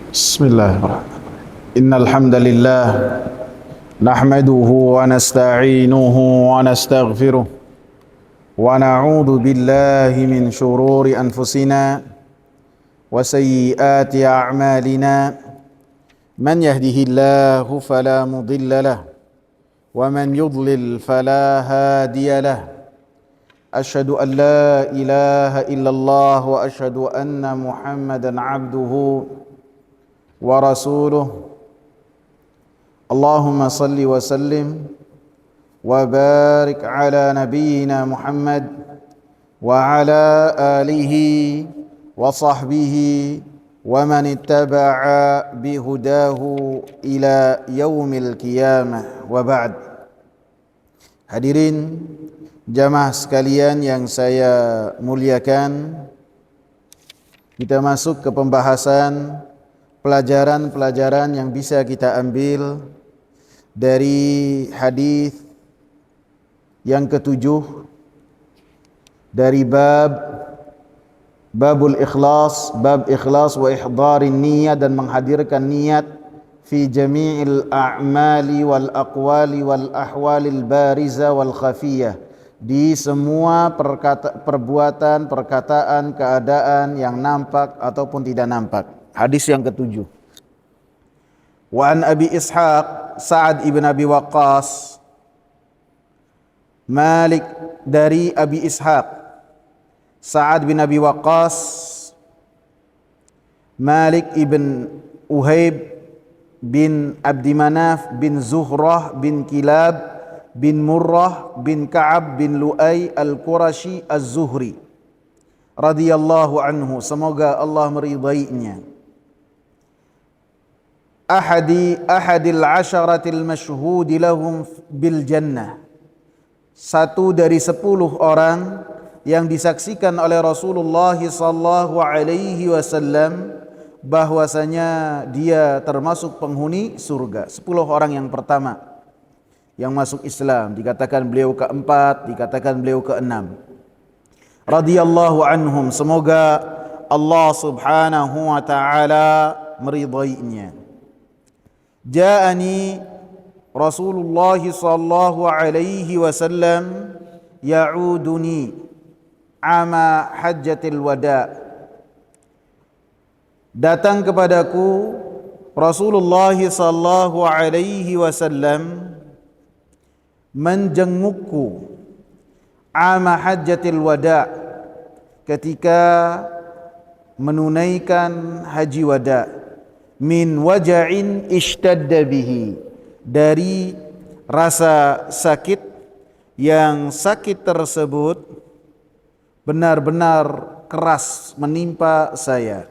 Bismillahirrahmanirrahim. Innal hamdalillah nahmaduhu wa nasta'inuhu wa nastaghfiruh wa na'udzu billahi min shururi anfusina wa sayyiati a'malina. Man yahdihillahu fala mudilla lahu wa man yudlil fala hadiya lahu. Asyhadu an la ilaha illallah wa asyhadu anna Muhammadan abduhu wa rasuluh. Allahumma salli wa sallim wa barik ala nabiyyina Muhammad wa ala alihi wa sahbihi wa man ittaba'a bihudahu ila yaumil qiyamah, wa ba'd. Hadirin jamaah sekalian yang saya muliakan, kita masuk ke pembahasan pelajaran-pelajaran yang bisa kita ambil dari hadis yang ketujuh dari babul ikhlas, bab ikhlas wa ihdarin niyat, dan menghadirkan niat fi jami'il a'mali wal aqwali wal ahwalil bariza wal khafiyah, di semua perbuatan, perkataan, keadaan yang nampak ataupun tidak nampak. Hadis yang ketujuh. Wa an Abi Ishaq Sa'ad ibn Abi Waqqas, Malik dari Abi Ishaq Sa'ad bin Abi Waqqas, Malik ibn Uhayb bin Abdi Manaf bin Zuhrah bin Kilab bin Murrah bin Ka'ab bin Lu'ay al-Qurashi az-Zuhri radhiyallahu anhu, semoga Allah meridainya. Ahadil asharatil masyhudi lahum bil jannah, satu dari 10 orang yang disaksikan oleh Rasulullah sallallahu alaihi wasallam bahwasanya dia termasuk penghuni surga. 10 orang yang pertama yang masuk Islam, dikatakan beliau keempat, dikatakan beliau keenam. Radhiyallahu anhum, semoga Allah subhanahu wa ta'ala meridainya. Ja'ani Rasulullah sallallahu alaihi wasallam ya'uduni ama hajjatil wada'. Datang kepadaku Rasulullah sallallahu alaihi wasallam menjengukku ama hajjatil wada', ketika menunaikan haji wada', min waja'in ishtadda bihi, dari rasa sakit yang sakit tersebut benar-benar keras menimpa saya.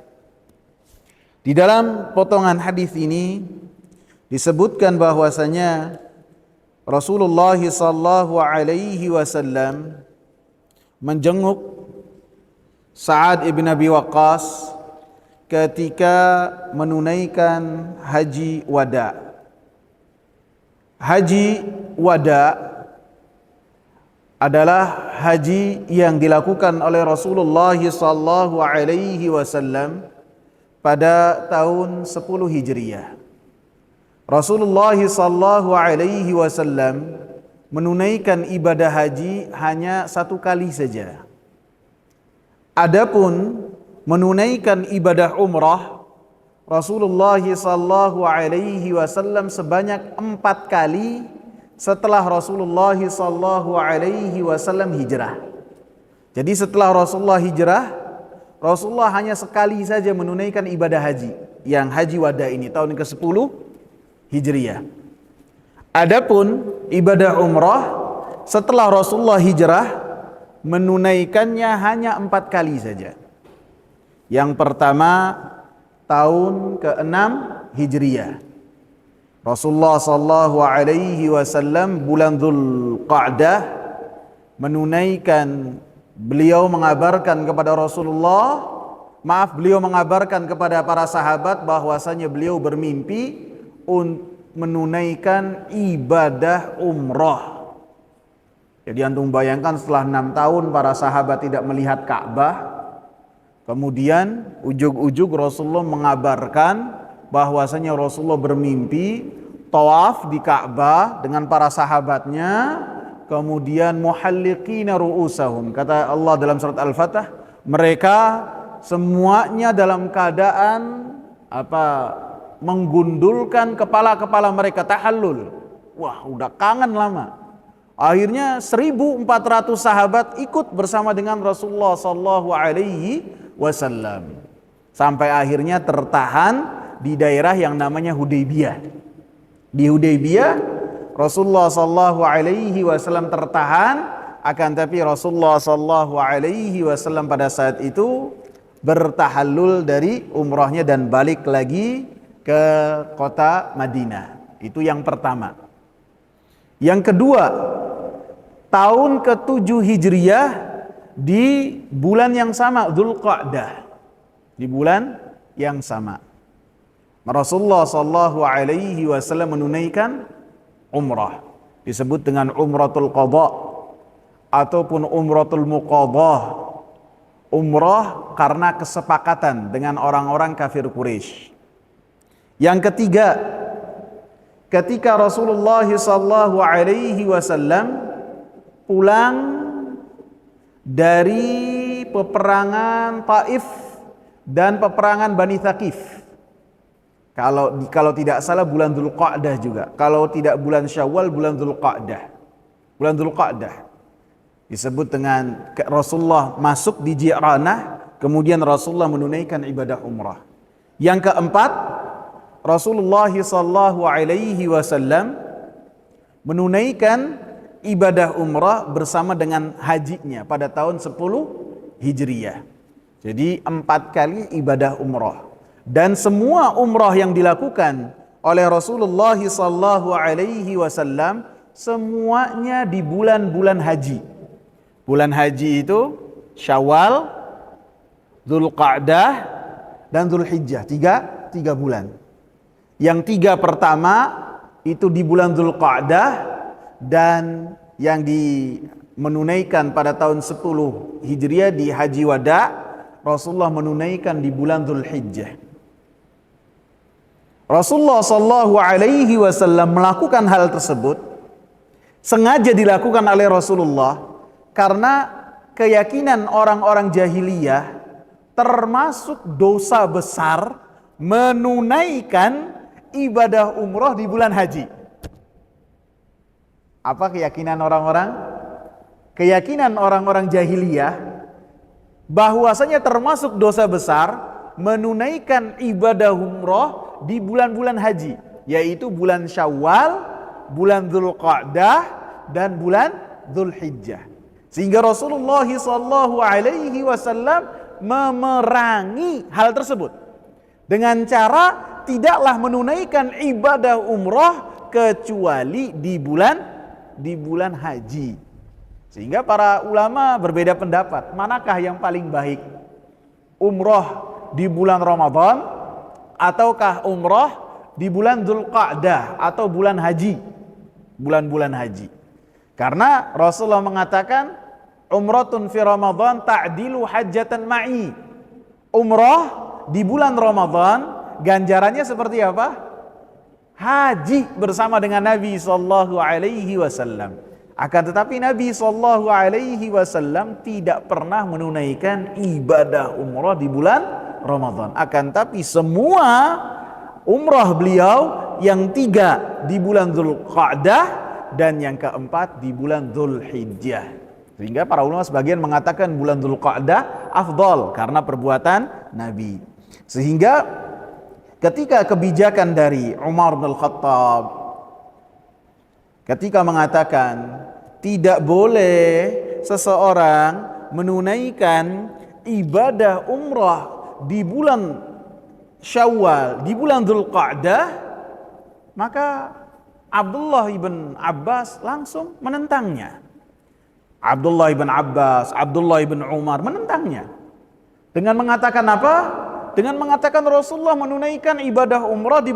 Di dalam potongan hadis ini disebutkan bahwasanya Rasulullah sallallahu alaihi wasallam menjenguk Sa'ad ibn Abi Waqqas ketika menunaikan haji wada. Haji wada adalah haji yang dilakukan oleh Rasulullah sallallahu alaihi wasallam pada tahun 10 Hijriah. Rasulullah sallallahu alaihi wasallam menunaikan ibadah haji hanya 1 kali saja. Adapun menunaikan ibadah umrah, Rasulullah sallallahu alaihi wasallam sebanyak 4 kali setelah Rasulullah sallallahu alaihi wasallam hijrah. Jadi setelah Rasulullah hijrah, Rasulullah hanya sekali saja menunaikan ibadah haji, yang haji wada ini tahun ke-10 Hijriah. Adapun ibadah umrah setelah Rasulullah hijrah menunaikannya hanya 4 kali saja. Yang pertama tahun ke-6 Hijriah. Rasulullah sallallahu alaihi wasallam bulan Dzulqa'dah menunaikan, beliau mengabarkan kepada beliau mengabarkan kepada para sahabat bahwasanya beliau bermimpi menunaikan ibadah umrah. Jadi antum bayangkan setelah 6 tahun para sahabat tidak melihat Ka'bah, kemudian ujug-ujug Rasulullah mengabarkan bahwasanya Rasulullah bermimpi tawaf di Ka'bah dengan para sahabatnya, kemudian muhalliqina ru'usahum. Kata Allah dalam surat Al-Fatah, mereka semuanya dalam keadaan menggundulkan kepala-kepala mereka, tahallul. Wah, udah kangen lama. Akhirnya 1.400 sahabat ikut bersama dengan Rasulullah sallallahu alaihi wasallam. Sampai akhirnya tertahan di daerah yang namanya Hudaybiyah. Di Hudaybiyah Rasulullah sallallahu alaihi wasallam tertahan, akan tapi Rasulullah sallallahu alaihi wasallam pada saat itu bertahallul dari umrahnya dan balik lagi ke kota Madinah. Itu yang pertama. Yang kedua, tahun ke-7 Hijriyah di bulan yang sama, Dzulqa'dah. Di bulan yang sama, Rasulullah sallallahu alaihi wasallam menunaikan umrah. Disebut dengan umratul qadha ataupun umratul muqadhah. Umrah karena kesepakatan dengan orang-orang kafir Quraisy. Yang ketiga, ketika Rasulullah sallallahu alaihi wasallam pulang dari peperangan Taif dan peperangan Bani Thaqif. Kalau tidak salah bulan Dzulqa'dah juga. Kalau tidak bulan Syawal, bulan Dzulqa'dah. Bulan Dzulqa'dah disebut dengan Rasulullah masuk di Ji'ranah, kemudian Rasulullah menunaikan ibadah umrah. Yang keempat, Rasulullah sallallahu alaihi wasallam menunaikan ibadah umrah bersama dengan hajinya pada tahun 10 Hijriyah. Jadi 4 kali ibadah umrah. Dan semua umrah yang dilakukan oleh Rasulullah sallallahu alaihi wasallam semuanya di bulan-bulan haji. Bulan haji itu Syawal, Dzulqa'dah, dan Dzulhijjah. Tiga bulan. Yang 3 pertama itu di bulan Dzulqa'dah, dan yang menunaikan pada tahun 10 Hijriah di Haji Wada, Rasulullah menunaikan di bulan Dzulhijjah. Rasulullah sallallahu alaihi wasallam melakukan hal tersebut sengaja dilakukan oleh Rasulullah karena keyakinan orang-orang jahiliyah termasuk dosa besar menunaikan ibadah umrah di bulan haji. Apa keyakinan orang-orang? Keyakinan orang-orang jahiliyah bahwasanya termasuk dosa besar menunaikan ibadah umrah di bulan-bulan haji, yaitu bulan Syawal, bulan Dzulqa'dah, dan bulan Dzulhijjah. Sehingga Rasulullah sallallahu alaihi wasallam memerangi hal tersebut dengan cara tidaklah menunaikan ibadah umrah kecuali di bulan haji. Sehingga para ulama berbeda pendapat, manakah yang paling baik? Umrah di bulan Ramadan ataukah umrah di bulan Dzulqa'dah atau bulan haji? Bulan-bulan haji. Karena Rasulullah mengatakan umratun fi Ramadan ta'dilu hajjatan ma'i. Umrah di bulan Ramadan ganjarannya seperti apa? Haji bersama dengan Nabi sallallahu alaihi wasallam. Akan tetapi Nabi sallallahu alaihi wasallam tidak pernah menunaikan ibadah umrah di bulan Ramadan. Akan tapi semua umrah beliau yang 3 di bulan Dzulqa'dah dan yang keempat di bulan Dzulhijjah. Sehingga para ulama sebagian mengatakan bulan Dzulqa'dah afdal karena perbuatan Nabi. Sehingga ketika kebijakan dari Umar bin Khattab ketika mengatakan tidak boleh seseorang menunaikan ibadah umrah di bulan Syawal, di bulan Dzulqa'dah, maka Abdullah ibn Abbas langsung menentangnya. Abdullah ibn Abbas, Abdullah ibn Umar menentangnya. Dengan mengatakan apa? Dengan mengatakan Rasulullah menunaikan ibadah umrah di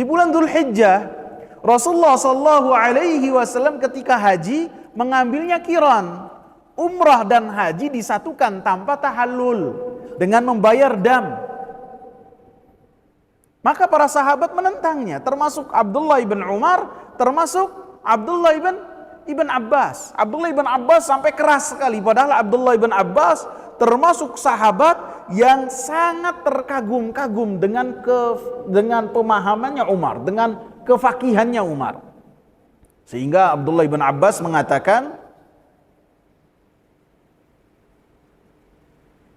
bulan Dzulhijjah. Rasulullah sallallahu alaihi wasallam ketika haji mengambilnya qiran. Umrah dan haji disatukan tanpa tahallul dengan membayar dam. Maka para sahabat menentangnya, termasuk Abdullah ibn Umar, termasuk Abdullah ibn Abbas. Abdullah ibn Abbas sampai keras sekali, padahal Abdullah ibn Abbas termasuk sahabat yang sangat terkagum-kagum dengan pemahamannya Umar, dengan kefakihannya Umar. Sehingga Abdullah ibn Abbas mengatakan,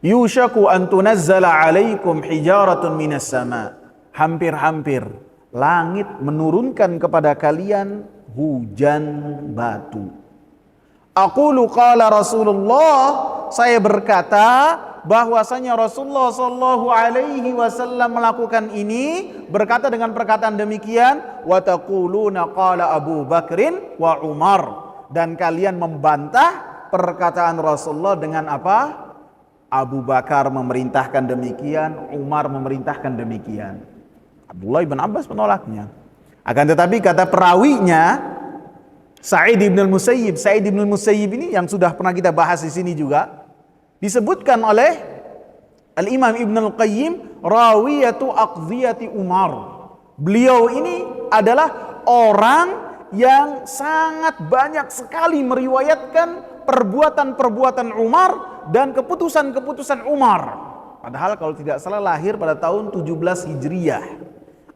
yushaku an tunazzala alaikum hijaratun minas sama. Hampir-hampir langit menurunkan kepada kalian hujan batu. Aqulu qala Rasulullah, saya berkata bahwasanya Rasulullah sallallahu alaihi wasallam melakukan ini, berkata dengan perkataan demikian, wa taquluna qala Abu Bakrin wa Umar, dan kalian membantah perkataan Rasulullah dengan apa? Abu Bakar memerintahkan demikian, Umar memerintahkan demikian. Abdullah ibn Abbas menolaknya. Akan tetapi kata perawinya Sa'id ibn al-Musayyib, Sa'id ibn al-Musayyib ini yang sudah pernah kita bahas di sini juga, disebutkan oleh Al-Imam Ibn al-Qayyim rawiyatu aqdhiyati Umar. Beliau ini adalah orang yang sangat banyak sekali meriwayatkan perbuatan-perbuatan Umar dan keputusan-keputusan Umar. Padahal kalau tidak salah lahir pada tahun 17 Hijriyah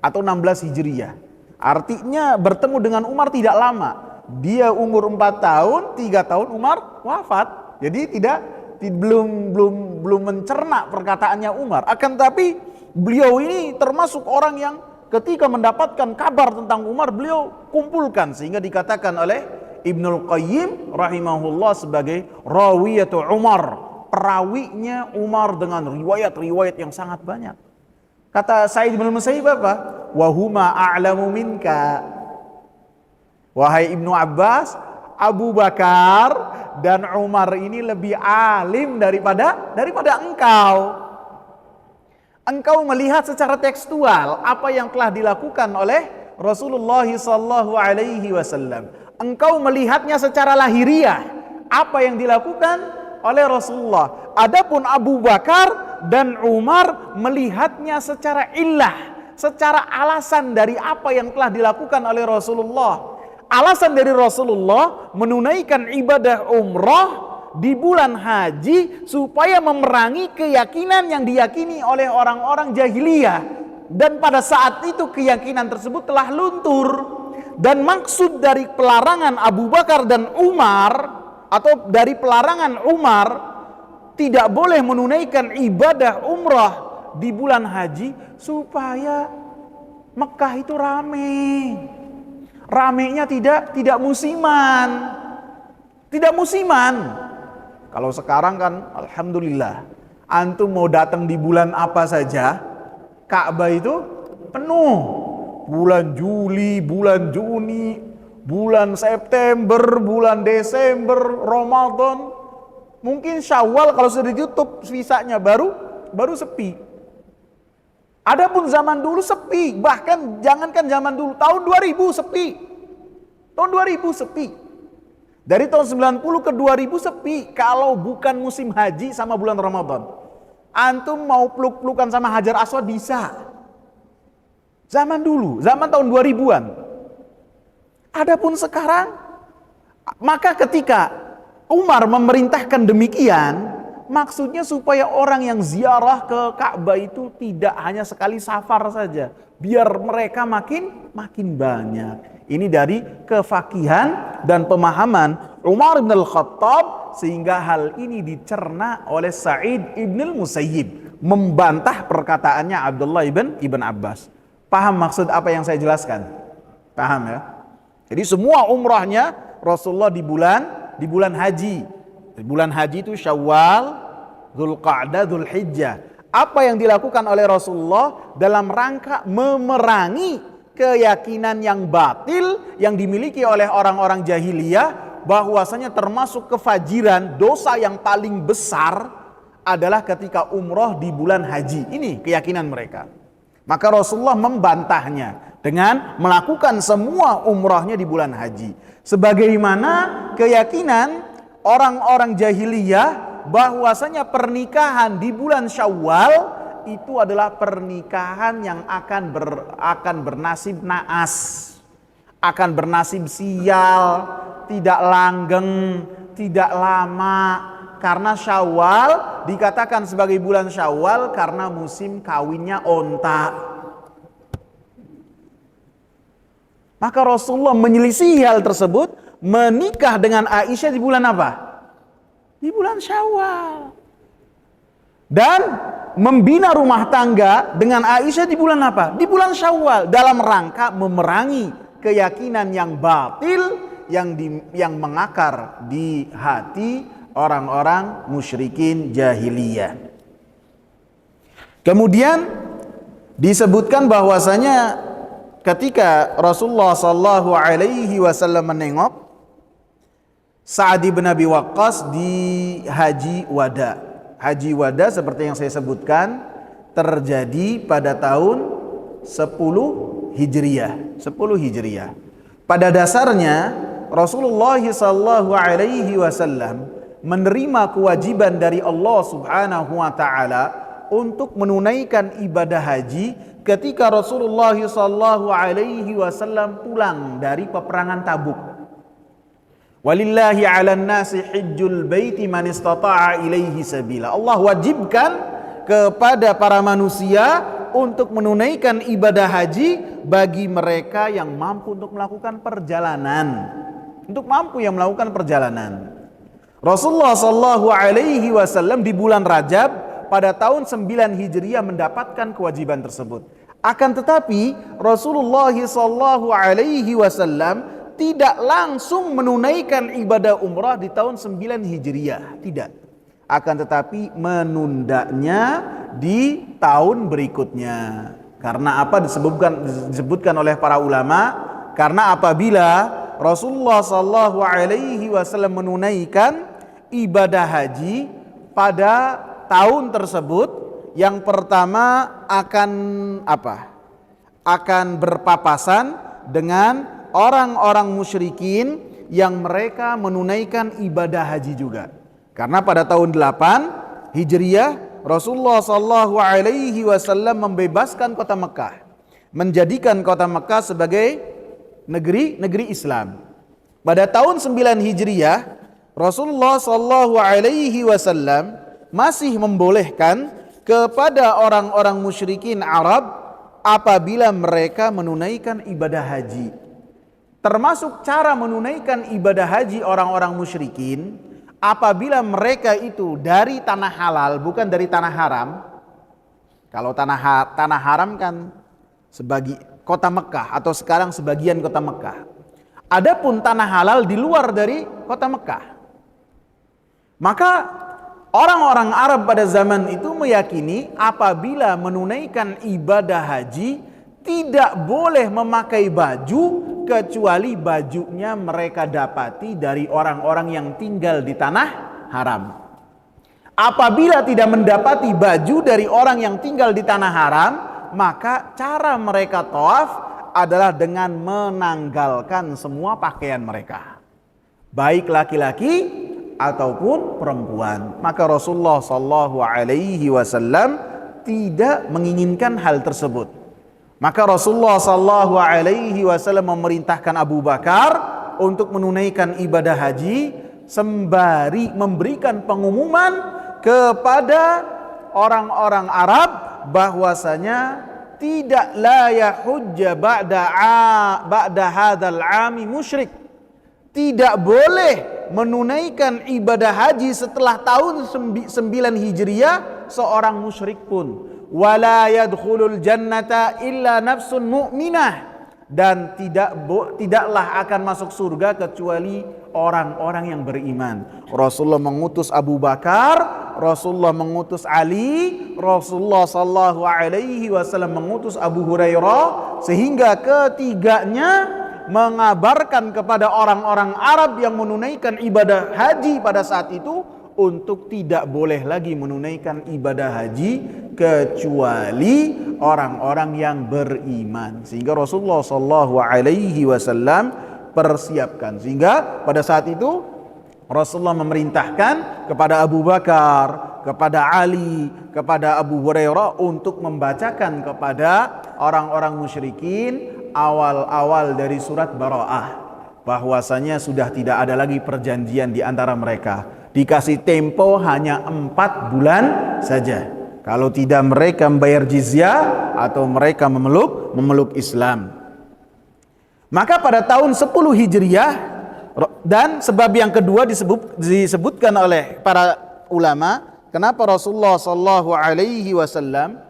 atau 16 Hijriyah. Artinya bertemu dengan Umar tidak lama. Dia umur 4 tahun, 3 tahun Umar wafat. Jadi belum mencerna perkataannya Umar. Akan tapi beliau ini termasuk orang yang ketika mendapatkan kabar tentang Umar, beliau kumpulkan, sehingga dikatakan oleh Ibnul Qayyim rahimahullah sebagai rawiyatu Umar, perawinya Umar dengan riwayat-riwayat yang sangat banyak. Kata Sa'id bin Musayyib apa? Wa huma a'lamu minka. Wahai Ibnu Abbas, Abu Bakar dan Umar ini lebih alim daripada engkau. Engkau melihat secara tekstual apa yang telah dilakukan oleh Rasulullah sallallahu alaihi wasallam. Engkau melihatnya secara lahiriah, apa yang dilakukan oleh Rasulullah. Adapun Abu Bakar dan Umar melihatnya secara illah, secara alasan dari apa yang telah dilakukan oleh Rasulullah. Alasan dari Rasulullah menunaikan ibadah umrah di bulan haji supaya memerangi keyakinan yang diyakini oleh orang-orang jahiliyah, dan pada saat itu keyakinan tersebut telah luntur. Dan maksud dari pelarangan Abu Bakar dan Umar, atau dari pelarangan Umar tidak boleh menunaikan ibadah umrah di bulan haji, supaya Mekah itu ramenya tidak musiman. Tidak musiman. Kalau sekarang kan alhamdulillah, antum mau datang di bulan apa saja, Ka'bah itu penuh. Bulan Juli, bulan Juni, bulan September, bulan Desember, Ramadan, mungkin Syawal kalau sudah ditutup visanya baru sepi. Adapun zaman dulu sepi, bahkan jangankan zaman dulu, tahun 2000 sepi. Tahun 2000 sepi. Dari tahun 90 ke 2000 sepi kalau bukan musim haji sama bulan Ramadan. Antum mau peluk-pelukan sama Hajar Aswad bisa. Zaman dulu, zaman tahun 2000-an. Adapun sekarang, maka ketika Umar memerintahkan demikian, maksudnya supaya orang yang ziarah ke Ka'bah itu tidak hanya sekali safar saja, biar mereka makin banyak. Ini dari kefakihan dan pemahaman Umar bin Al-Khattab, sehingga hal ini dicerna oleh Sa'id ibn al-Musayyib, membantah perkataannya Abdullah ibn Abbas. Paham maksud apa yang saya jelaskan? Paham ya? Jadi semua umrahnya Rasulullah di bulan haji. Di bulan haji itu Syawal, Dzulqa'dah, Dzulhijjah. Apa yang dilakukan oleh Rasulullah dalam rangka memerangi keyakinan yang batil yang dimiliki oleh orang-orang jahiliyah, bahwasanya termasuk kefajiran, dosa yang paling besar adalah ketika umroh di bulan haji. Ini keyakinan mereka. Maka Rasulullah membantahnya. dengan melakukan semua umrahnya di bulan haji. Sebagaimana keyakinan orang-orang jahiliyah bahwasanya pernikahan di bulan Syawal itu adalah pernikahan yang akan bernasib naas, akan bernasib sial, tidak langgeng, tidak lama. Karena Syawal dikatakan sebagai bulan Syawal karena musim kawinnya onta. Maka Rasulullah menyelisihi hal tersebut, menikah dengan Aisyah di bulan apa? Di bulan Syawal. Dan membina rumah tangga dengan Aisyah di bulan apa? Di bulan Syawal, dalam rangka memerangi keyakinan yang batil yang mengakar di hati orang-orang musyrikin jahiliyah. Kemudian disebutkan bahwasanya ketika Rasulullah sallallahu alaihi wasallam menengok Sa'ad bin Abi Waqqas di Haji Wada. Haji Wada seperti yang saya sebutkan terjadi pada tahun 10 Hijriah. 10 Hijriah. Pada dasarnya Rasulullah sallallahu alaihi wasallam menerima kewajiban dari Allah Subhanahu wa taala untuk menunaikan ibadah haji ketika Rasulullah sallallahu alaihi wasallam pulang dari peperangan Tabuk. Walillahi 'alan nasi hajjul baiti man istata'a ilaihi sabila. Allah wajibkan kepada para manusia untuk menunaikan ibadah haji bagi mereka yang mampu untuk melakukan perjalanan. Untuk mampu yang melakukan perjalanan. Rasulullah sallallahu alaihi wasallam di bulan Rajab pada tahun 9 Hijriah mendapatkan kewajiban tersebut. Akan tetapi Rasulullah sallallahu alaihi wasallam tidak langsung menunaikan ibadah umrah di tahun 9 Hijriah, tidak. Akan tetapi menundanya di tahun berikutnya. Karena apa disebutkan oleh para ulama? Karena apabila Rasulullah sallallahu alaihi wasallam menunaikan ibadah haji pada tahun tersebut, yang pertama akan apa? Akan berpapasan dengan orang-orang musyrikin yang mereka menunaikan ibadah haji juga. Karena pada tahun 8 Hijriah Rasulullah sallallahu alaihi wasallam membebaskan kota Mekah, menjadikan kota Mekah sebagai negeri Islam. Pada tahun 9 Hijriah Rasulullah sallallahu alaihi wasallam masih membolehkan kepada orang-orang musyrikin Arab apabila mereka menunaikan ibadah haji. Termasuk cara menunaikan ibadah haji orang-orang musyrikin apabila mereka itu dari tanah halal, bukan dari tanah haram. Kalau tanah haram kan sebagi kota Mekah atau sekarang sebagian kota Mekah. Adapun tanah halal di luar dari kota Mekah. Maka orang-orang Arab pada zaman itu meyakini apabila menunaikan ibadah haji tidak boleh memakai baju kecuali bajunya mereka dapati dari orang-orang yang tinggal di tanah haram. Apabila tidak mendapati baju dari orang yang tinggal di tanah haram, maka cara mereka tawaf adalah dengan menanggalkan semua pakaian mereka, baik laki-laki ataupun perempuan. Maka Rasulullah sallallahu alaihi wasallam tidak menginginkan hal tersebut. Maka Rasulullah sallallahu alaihi wasallam memerintahkan Abu Bakar untuk menunaikan ibadah haji sembari memberikan pengumuman kepada orang-orang Arab bahwasanya tidak la yahujja ba'da hadzal 'ami musyrik. Tidak boleh menunaikan ibadah haji setelah tahun 9 Hijriah seorang musyrik pun. Wala yadkhulul jannata illa nafsun mu'minah, dan tidaklah akan masuk surga kecuali orang-orang yang beriman. Rasulullah mengutus Abu Bakar, Rasulullah mengutus Ali, Rasulullah sallallahu alaihi wasallam mengutus Abu Hurairah, sehingga ketiganya mengabarkan kepada orang-orang Arab yang menunaikan ibadah haji pada saat itu untuk tidak boleh lagi menunaikan ibadah haji kecuali orang-orang yang beriman. Sehingga Rasulullah sallallahu alaihi wasallam persiapkan. Sehingga pada saat itu Rasulullah memerintahkan kepada Abu Bakar, kepada Ali, kepada Abu Hurairah untuk membacakan kepada orang-orang musyrikin awal-awal dari surat Bara'ah, bahwasanya sudah tidak ada lagi perjanjian di antara mereka. Dikasih tempo hanya 4 bulan saja. Kalau tidak mereka membayar jizyah atau mereka memeluk Islam. Maka pada tahun 10 Hijriah, dan sebab yang kedua disebutkan oleh para ulama, kenapa Rasulullah sallallahu alaihi wasallam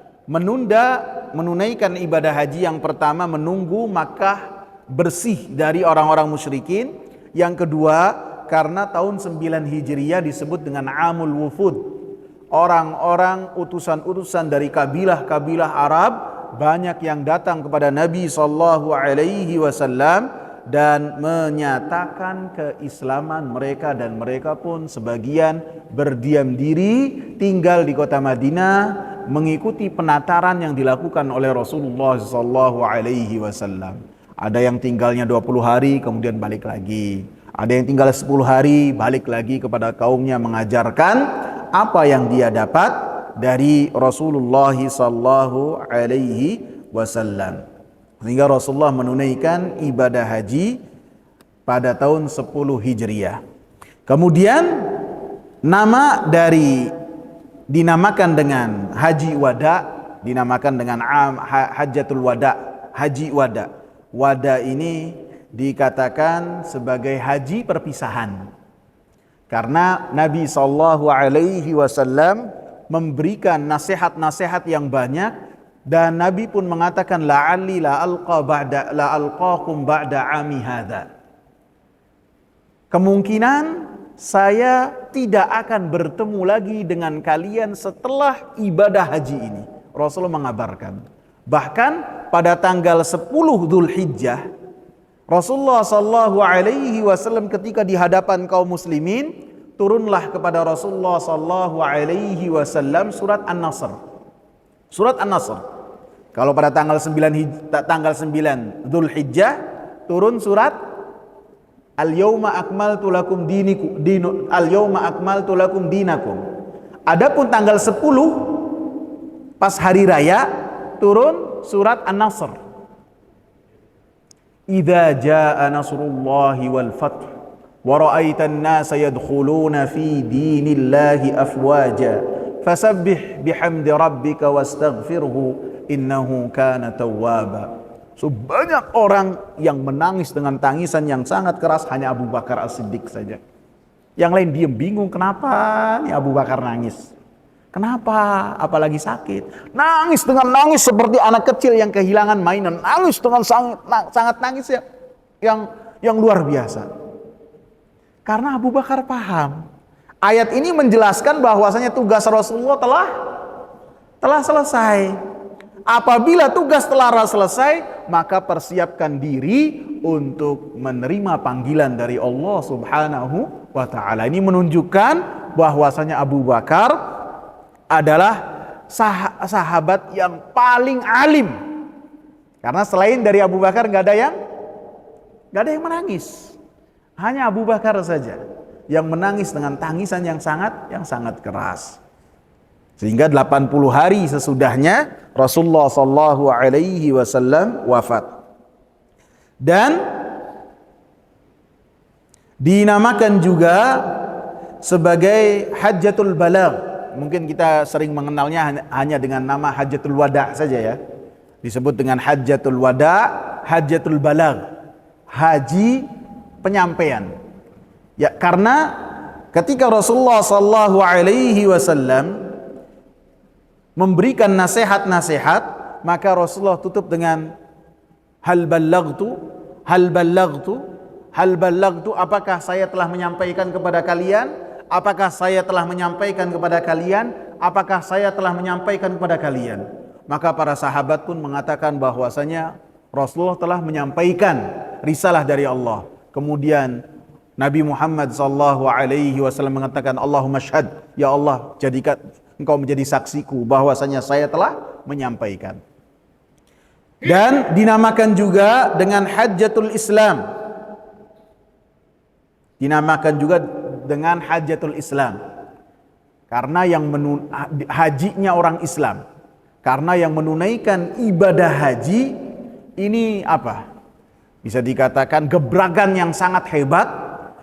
menunaikan ibadah haji. Yang pertama, menunggu Makkah bersih dari orang-orang musyrikin. Yang kedua, karena tahun 9 Hijriah disebut dengan Amul Wufud. Orang-orang utusan-utusan dari kabilah-kabilah Arab banyak yang datang kepada Nabi sallallahu alaihi wasallam dan menyatakan keislaman mereka, dan mereka pun sebagian berdiam diri tinggal di kota Madinah mengikuti penataran yang dilakukan oleh Rasulullah sallallahu alaihi wasallam. Ada yang tinggalnya 20 hari kemudian balik lagi. Ada yang tinggal 10 hari balik lagi kepada kaumnya mengajarkan apa yang dia dapat dari Rasulullah sallallahu alaihi wasallam. Sehingga Rasulullah menunaikan ibadah haji pada tahun 10 Hijriah. Kemudian dinamakan dengan Haji Wada, dinamakan dengan Hajjatul Wada, Haji Wada. Wada ini dikatakan sebagai haji perpisahan. Karena Nabi sallallahu alaihi wasallam memberikan nasihat-nasihat yang banyak, dan Nabi pun mengatakan la'alli la alqakum ba'da ami hadza. Kemungkinan saya tidak akan bertemu lagi dengan kalian setelah ibadah haji ini. Rasulullah mengabarkan. Bahkan pada tanggal 10 Dzulhijjah, Rasulullah sallallahu alaihi wasallam ketika di hadapan kaum muslimin, turunlah kepada Rasulullah sallallahu alaihi wasallam surat An-Nasr. Surat An-Nasr. Kalau pada tanggal 9 Dzulhijjah turun surat Al-Yauma akmaltu lakum dinakum. Adapun tanggal 10 pas hari raya turun surat An-Nasr. Idza jaa nasrullahi wal fath wa ra'aitan nasa yadkhuluna fi dinillahi afwaja fasabbih bihamdi rabbika wastaghfirhu innahu kana tawwaba. So, banyak orang yang menangis dengan tangisan yang sangat keras, hanya Abu Bakar As-Siddiq saja. Yang lain diam bingung, kenapa nih Abu Bakar nangis? Kenapa? Apalagi sakit. Nangis dengan nangis seperti anak kecil yang kehilangan mainan. Nangis dengan sangat nangis yang luar biasa. Karena Abu Bakar paham. Ayat ini menjelaskan bahwasanya tugas Rasulullah telah selesai. Apabila tugas telah selesai, maka persiapkan diri untuk menerima panggilan dari Allah Subhanahu wa ta'ala. Ini menunjukkan bahwasanya Abu Bakar adalah sahabat yang paling alim. Karena selain dari Abu Bakar gak ada yang menangis. Hanya Abu Bakar saja yang menangis dengan tangisan yang sangat keras. Sehingga 80 hari sesudahnya Rasulullah sallallahu alaihi wasallam wafat. Dan dinamakan juga sebagai Hajjatul Balagh. Mungkin kita sering mengenalnya hanya dengan nama Hajjatul Wada saja ya. Disebut dengan Hajjatul Wada, Hajjatul Balagh. Haji penyampaian. Ya, karena ketika Rasulullah sallallahu alaihi wasallam memberikan nasihat-nasihat, maka Rasulullah tutup dengan hal ballaghtu, apakah saya telah menyampaikan kepada kalian? Apakah saya telah menyampaikan kepada kalian? Apakah saya telah menyampaikan kepada kalian? Maka para sahabat pun mengatakan bahwasanya Rasulullah telah menyampaikan risalah dari Allah. Kemudian Nabi Muhammad sallallahu alaihi wasallam mengatakan, Allahumma syhad, ya Allah engkau menjadi saksiku bahwasanya saya telah menyampaikan. Dan dinamakan juga dengan Hajjatul Islam. Dinamakan juga dengan Hajjatul Islam. Karena yang hajinya orang Islam. Karena yang menunaikan ibadah haji ini apa? Bisa dikatakan gebrakan yang sangat hebat.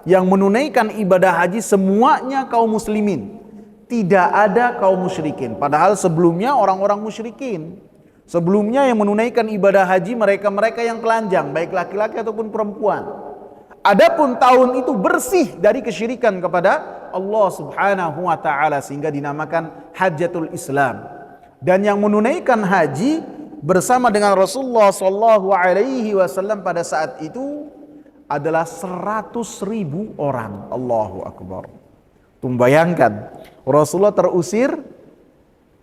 Yang menunaikan ibadah haji semuanya kaum muslimin. Tidak ada kaum musyrikin. Padahal sebelumnya orang-orang musyrikin. Sebelumnya yang menunaikan ibadah haji mereka-mereka yang telanjang, baik laki-laki ataupun perempuan. Adapun tahun itu bersih dari kesyirikan kepada Allah Subhanahu wa taala sehingga dinamakan Hajjatul Islam. Dan yang menunaikan haji bersama dengan Rasulullah sallallahu alaihi wasallam pada saat itu adalah 100.000 orang. Allahu Akbar. Bayangkan, Rasulullah terusir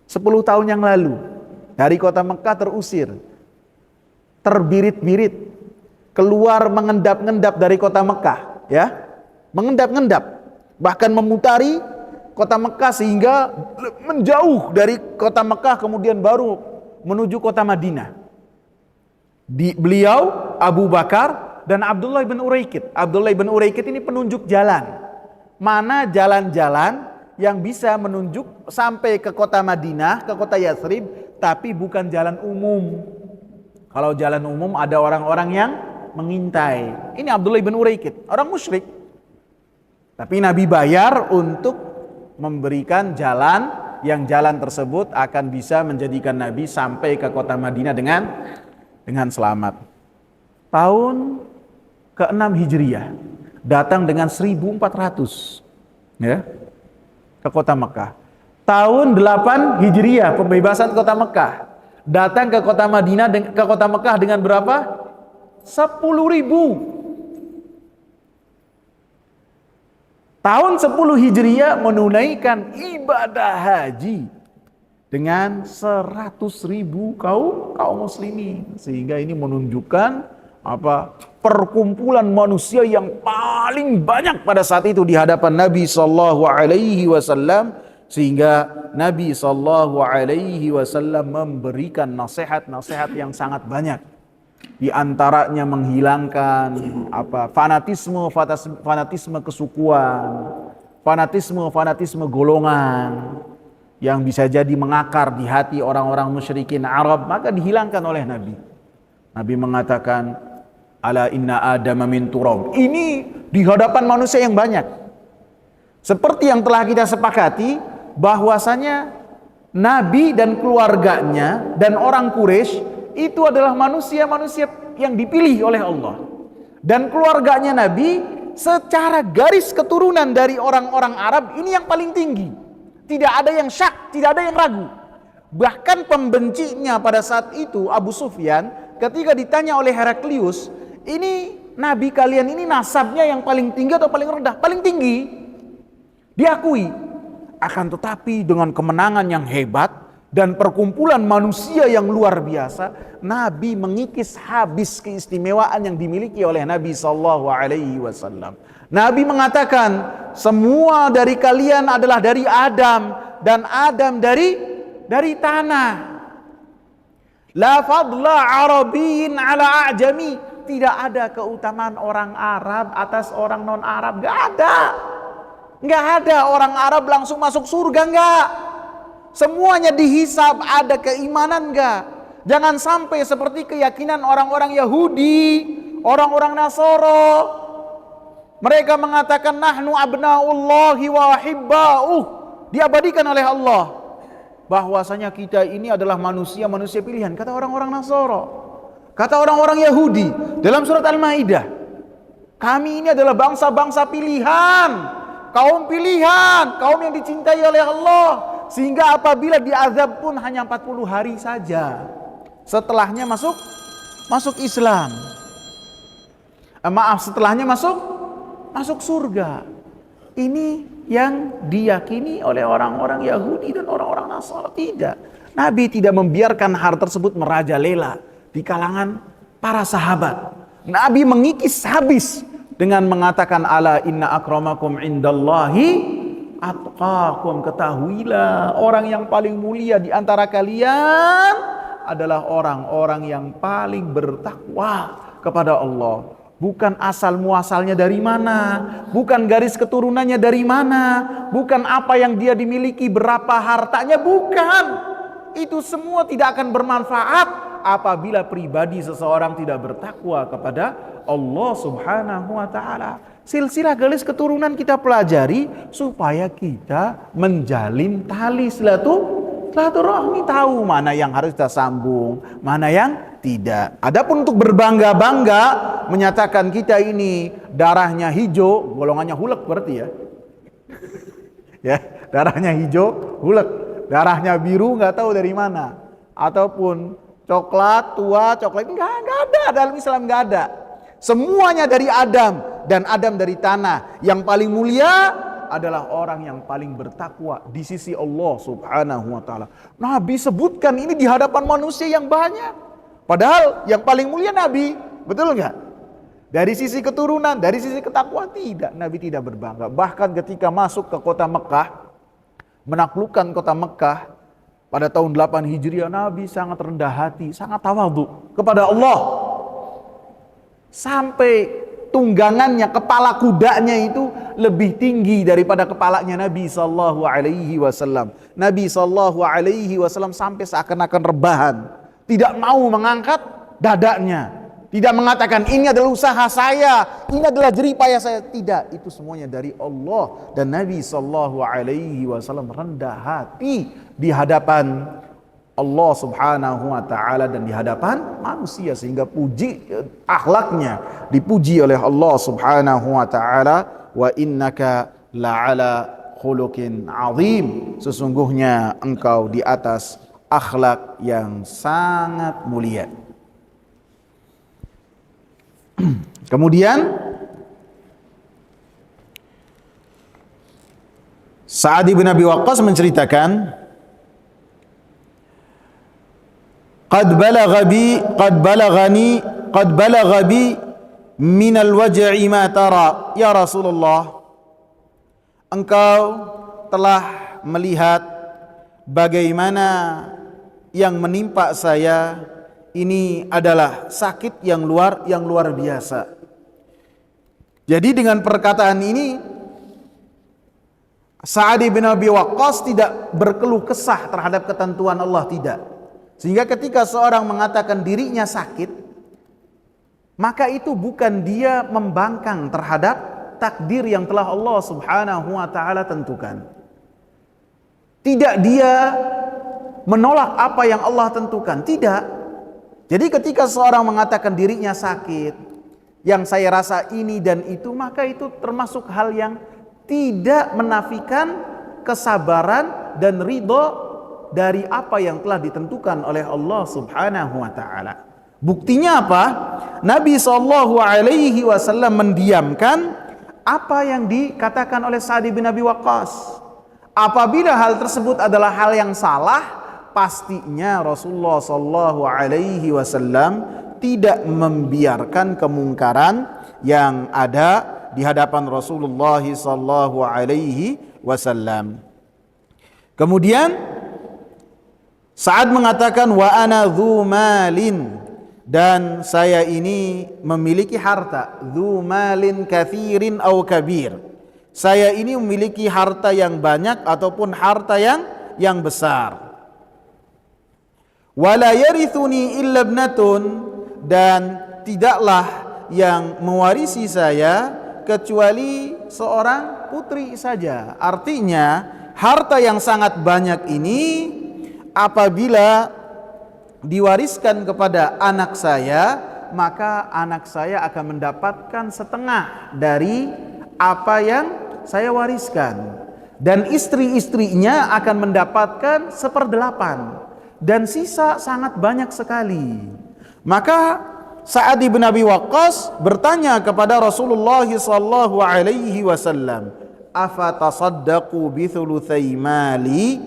10 tahun yang lalu. Dari kota Mekah terusir, terbirit-birit, keluar mengendap-ngendap dari kota Mekah, ya, mengendap-ngendap, bahkan memutari kota Mekah sehingga menjauh dari kota Mekah kemudian baru menuju kota Madinah. Beliau Abu Bakar dan Abdullah bin Uraikid. Abdullah bin Uraikid ini penunjuk jalan. Mana jalan-jalan yang bisa menunjuk sampai ke kota Madinah, ke kota Yathrib, tapi bukan jalan umum. Kalau jalan umum ada orang-orang yang mengintai. Ini Abdullah bin Uraikid, orang musyrik. Tapi Nabi bayar untuk memberikan jalan yang jalan tersebut akan bisa menjadikan Nabi sampai ke kota Madinah dengan selamat. Tahun ke-6 Hijriah datang dengan 1.400 ya ke kota Mekah. Tahun 8 Hijriah pembebasan kota Mekah. Datang ke kota Madinah, ke kota Mekah dengan berapa? 10.000. Tahun 10 Hijriah menunaikan ibadah haji dengan 100.000 kaum muslimin. Sehingga ini menunjukkan perkumpulan manusia yang paling banyak pada saat itu di hadapan Nabi sallallahu alaihi wasallam, sehingga Nabi sallallahu alaihi wasallam memberikan nasihat-nasihat yang sangat banyak. Di antaranya menghilangkan fanatisme kesukuan, fanatisme golongan yang bisa jadi mengakar di hati orang-orang musyrikin Arab, maka dihilangkan oleh Nabi. Nabi mengatakan, ala inna adama min turab. Ini di hadapan manusia yang banyak. Seperti yang telah kita sepakati bahwasanya Nabi dan keluarganya dan orang Quraisy itu adalah manusia-manusia yang dipilih oleh Allah. Dan keluarganya Nabi secara garis keturunan dari orang-orang Arab ini yang paling tinggi. Tidak ada yang syak, tidak ada yang ragu. Bahkan pembencinya pada saat itu Abu Sufyan ketika ditanya oleh Heraklius, ini Nabi kalian ini nasabnya yang paling tinggi atau paling rendah? Paling tinggi. Diakui. Akan tetapi dengan kemenangan yang hebat dan perkumpulan manusia yang luar biasa, Nabi mengikis habis keistimewaan yang dimiliki oleh Nabi sallallahu alaihi wasallam. Nabi mengatakan, semua dari kalian adalah dari Adam dan Adam dari tanah. La fadla Arabiyyin ala a'jami. Tidak ada keutamaan orang Arab atas orang non-Arab. Gak ada. Gak ada orang Arab langsung masuk surga. Gak. Semuanya dihisab. Ada keimanan gak? Jangan sampai seperti keyakinan orang-orang Yahudi, orang-orang Nasoro. Mereka mengatakan nahnu abnaullahi wa hibba'uh. Diabadikan oleh Allah bahwasanya kita ini adalah manusia pilihan, kata orang-orang Nasoro. Kata orang-orang Yahudi dalam surat Al-Maidah, kami ini adalah bangsa-bangsa pilihan, kaum yang dicintai oleh Allah, sehingga apabila diazab pun hanya 40 hari saja. Setelahnya masuk Islam. Setelahnya masuk surga. Ini yang diyakini oleh orang-orang Yahudi dan orang-orang Nasrani. Tidak. Nabi tidak membiarkan hal tersebut merajalela di kalangan para sahabat. Nabi mengikis habis dengan mengatakan ala inna akramakum indallahi atqakum, ketahuilah orang yang paling mulia di antara kalian adalah orang-orang yang paling bertakwa kepada Allah. Bukan asal muasalnya dari mana, bukan garis keturunannya dari mana, bukan apa yang dia dimiliki, berapa hartanya, bukan. Itu semua tidak akan bermanfaat apabila pribadi seseorang tidak bertakwa kepada Allah Subhanahu wa taala. Silsilah garis keturunan kita pelajari supaya kita menjalin tali silaturahmi, tahu mana yang harus kita sambung, mana yang tidak. Adapun untuk berbangga-bangga menyatakan kita ini darahnya hijau, golongannya hulek berarti ya. Ya, darahnya hijau, hulek. Darahnya biru nggak tahu dari mana. Ataupun coklat, tua, coklat, nggak ada, dalam Islam nggak ada. Semuanya dari Adam, dan Adam dari tanah. Yang paling mulia adalah orang yang paling bertakwa di sisi Allah Subhanahu wa taala. Nabi sebutkan ini di hadapan manusia yang banyak. Padahal yang paling mulia Nabi, betul nggak? Dari sisi keturunan, dari sisi ketakwaan tidak, Nabi tidak berbangga. Bahkan ketika masuk ke kota Mekah, menaklukkan kota Mekah pada tahun 8 Hijriah, Nabi sangat rendah hati, sangat tawadhu kepada Allah. Sampai tunggangannya, kepala kudanya itu lebih tinggi daripada kepalanya Nabi sallallahu alaihi wasallam. Nabi sallallahu alaihi wasallam sampai seakan-akan rebahan, tidak mau mengangkat dadanya, tidak mengatakan ini adalah usaha saya, ini adalah jerih payah saya. Tidak, itu semuanya dari Allah. Dan Nabi sallallahu alaihi wasallam rendah hati di hadapan Allah Subhanahu wa taala dan di hadapan manusia, sehingga puji akhlaknya dipuji oleh Allah Subhanahu wa taala. Wa innaka la'ala khuluqin azim, sesungguhnya engkau di atas akhlak yang sangat mulia. Kemudian Sa'ad bin Abi Waqqas menceritakan, Qad balagha bi min al-waj'i ma tara. Ya Rasulullah, engkau telah melihat bagaimana yang menimpa saya ini adalah sakit yang luar biasa. Jadi dengan perkataan ini Sa'ad bin Abi Waqqas tidak berkeluh kesah terhadap ketentuan Allah, tidak. Sehingga ketika seorang mengatakan dirinya sakit, maka itu bukan dia membangkang terhadap takdir yang telah Allah Subhanahu wa taala tentukan. Tidak dia menolak apa yang Allah tentukan, tidak. Jadi ketika seorang mengatakan dirinya sakit, yang saya rasa ini dan itu, maka itu termasuk hal yang tidak menafikan kesabaran dan ridho dari apa yang telah ditentukan oleh Allah Subhanahu wa taala. Buktinya apa? Nabi sallallahu alaihi wasallam mendiamkan apa yang dikatakan oleh Sa'ad bin Abi Waqqas. Apabila hal tersebut adalah hal yang salah, pastinya Rasulullah sallallahu alaihi wasallam tidak membiarkan kemungkaran yang ada di hadapan Rasulullah sallallahu alaihi wasallam. Kemudian Sa'ad mengatakan, wa ana dzu malin, dan saya ini memiliki harta, dzu malin katsirin au kabir. Saya ini memiliki harta yang banyak ataupun harta yang besar. Wala yarithuni illa ibnatun, dan tidaklah yang mewarisi saya kecuali seorang putri saja. Artinya harta yang sangat banyak ini apabila diwariskan kepada anak saya, maka anak saya akan mendapatkan setengah dari apa yang saya wariskan, dan istri-istrinya akan mendapatkan 1/8, dan sisa sangat banyak sekali. Maka Sa'ad bin Abi Waqqas bertanya kepada Rasulullah sallallahu alaihi wasallam, afa tasaddaqu bi thulutsai mali,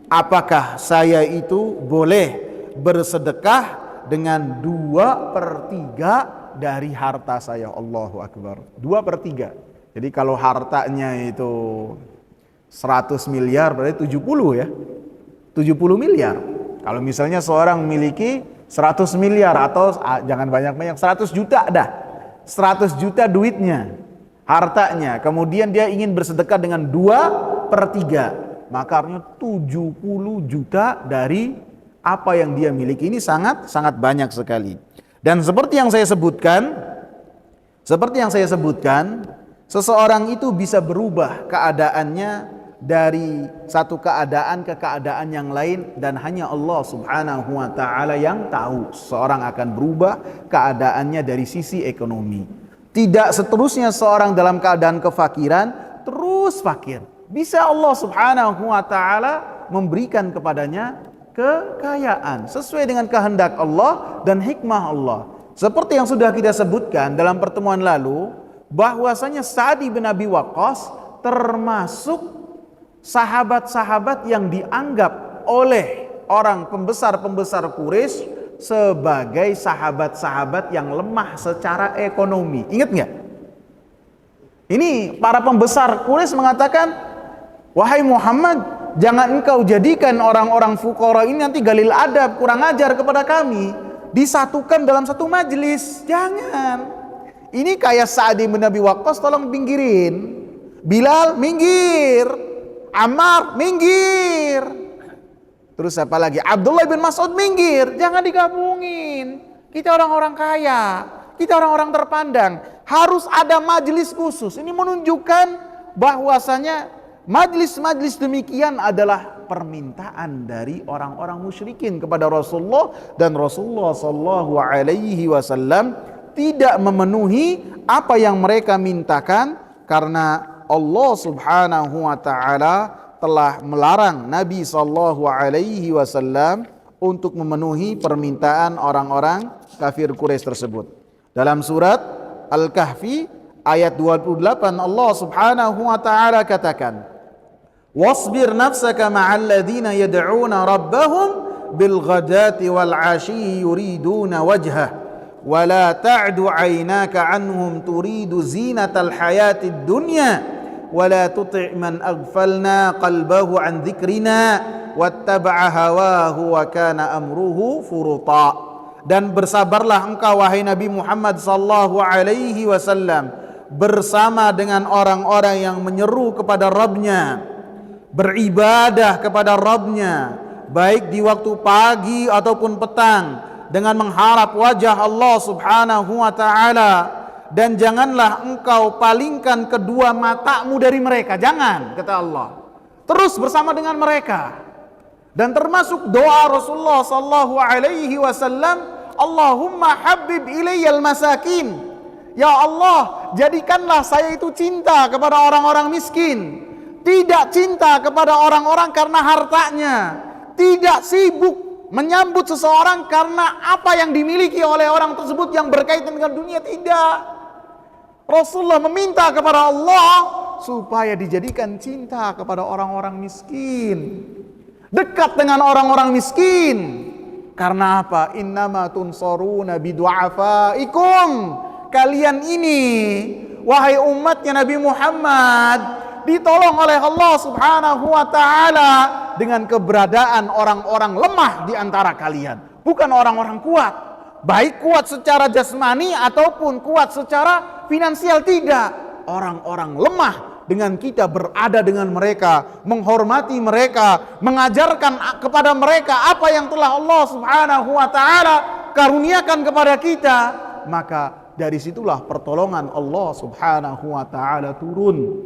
apakah saya itu boleh bersedekah dengan 2/3 dari harta saya? Allahu Akbar. 2/3. Jadi kalau hartanya itu 100 miliar berarti 70 ya. 70 miliar. Kalau misalnya seorang memiliki 100 miliar atau jangan banyak-banyak, 100 juta dah. 100 juta duitnya, hartanya. Kemudian dia ingin bersedekah dengan 2/3. Maka artinya 70 juta dari apa yang dia miliki. Ini sangat banyak sekali. Dan seperti yang saya sebutkan, seseorang itu bisa berubah keadaannya dari satu keadaan ke keadaan yang lain, dan hanya Allah Subhanahu wa taala yang tahu seorang akan berubah keadaannya dari sisi ekonomi. Tidak seterusnya seorang dalam keadaan kefakiran terus fakir. Bisa Allah Subhanahu wa taala memberikan kepadanya kekayaan sesuai dengan kehendak Allah dan hikmah Allah. Seperti yang sudah kita sebutkan dalam pertemuan lalu, bahwasanya Sa'd bin Abi Waqqas termasuk sahabat-sahabat yang dianggap oleh orang pembesar-pembesar Quraisy sebagai sahabat-sahabat yang lemah secara ekonomi. Ingat nggak? Ini para pembesar Quraisy mengatakan, wahai Muhammad, jangan engkau jadikan orang-orang fuqara ini nanti galil adab, kurang ajar kepada kami, disatukan dalam satu majelis. Jangan. Ini kayak Sa'd bin Abi Waqqas, tolong pinggirin. Bilal, minggir. Ammar, minggir. Terus apa lagi? Abdullah bin Mas'ud, minggir. Jangan digabungin. Kita orang-orang kaya, kita orang-orang terpandang. Harus ada majelis khusus. Ini menunjukkan bahwasanya majlis-majlis demikian adalah permintaan dari orang-orang musyrikin kepada Rasulullah, dan Rasulullah sallallahu alaihi wasallam tidak memenuhi apa yang mereka mintakan, karena Allah Subhanahu wa taala telah melarang Nabi sallallahu alaihi wasallam untuk memenuhi permintaan orang-orang kafir Quraisy tersebut. Dalam surat Al-Kahfi ayat 28 Allah Subhanahu wa taala katakan, "Wasbir nafsaka ma'al ladzina yad'una rabbahum bil ghadati wal 'ashyi yuriduna wajhah wa la ta'du 'ainaka 'anhum turidu zinatal hayatid dunya ولا تطع من أغفلنا قلبه عن ذكرنا واتبع هواه وكان أمره فرطا." Dan bersabarlah engkau wahai Nabi Muhammad sallallahu alaihi wasallam bersama dengan orang-orang yang menyeru kepada Rabbnya, beribadah kepada Rabbnya baik di waktu pagi ataupun petang dengan mengharap wajah Allah Subhanahu wa taala. Dan janganlah engkau palingkan kedua matamu dari mereka. Jangan, kata Allah. Terus bersama dengan mereka. Dan termasuk doa Rasulullah sallallahu alaihi wasallam, Allahumma habib ilayyal masakin. Ya Allah, jadikanlah saya itu cinta kepada orang-orang miskin. Tidak cinta kepada orang-orang karena hartanya. Tidak sibuk menyambut seseorang karena apa yang dimiliki oleh orang tersebut yang berkaitan dengan dunia. Tidak. Rasulullah meminta kepada Allah supaya dijadikan cinta kepada orang-orang miskin, dekat dengan orang-orang miskin. Karena apa? Innama tunsaruna bidu'afaikum. Kalian ini, wahai umatnya Nabi Muhammad, ditolong oleh Allah Subhanahu wa taala dengan keberadaan orang-orang lemah di antara kalian, bukan orang-orang kuat. Baik kuat secara jasmani ataupun kuat secara finansial, tidak. Orang-orang lemah dengan kita berada dengan mereka, menghormati mereka, mengajarkan kepada mereka apa yang telah Allah Subhanahu wa taala karuniakan kepada kita, maka dari situlah pertolongan Allah Subhanahu wa taala turun.